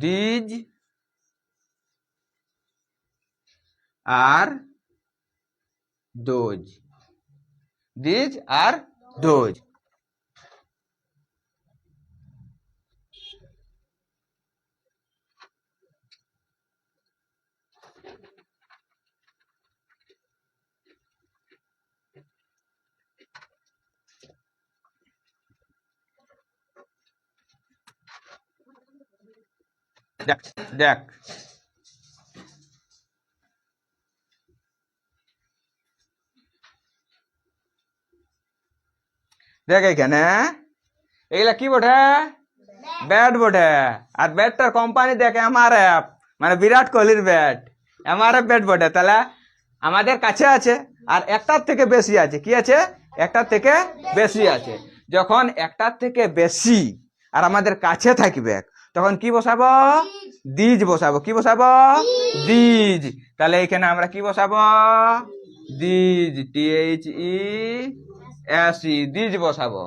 These are those, these are those. দেখ দেখ দেখ এখানে এগুলা কি বটে? ব্যাট বটে। আর ব্যাটটার কোম্পানি দেখ এমআরএফ, মানে বিরাট কোহলির ব্যাট, এমআরএফ ব্যাট বটে। তাহলে আমাদের কাছে আছে আর একটার থেকে বেশি আছে। কি আছে? একটার থেকে বেশি আছে। যখন একটার থেকে বেশি আর আমাদের কাছে থাকবে তখন কি বসাবো? দিজ বসাবো। কি বসাবো? দিজ। তাহলে এখানে আমরা কি বসাবো? দিজ, THESE, দিজ বসাবো।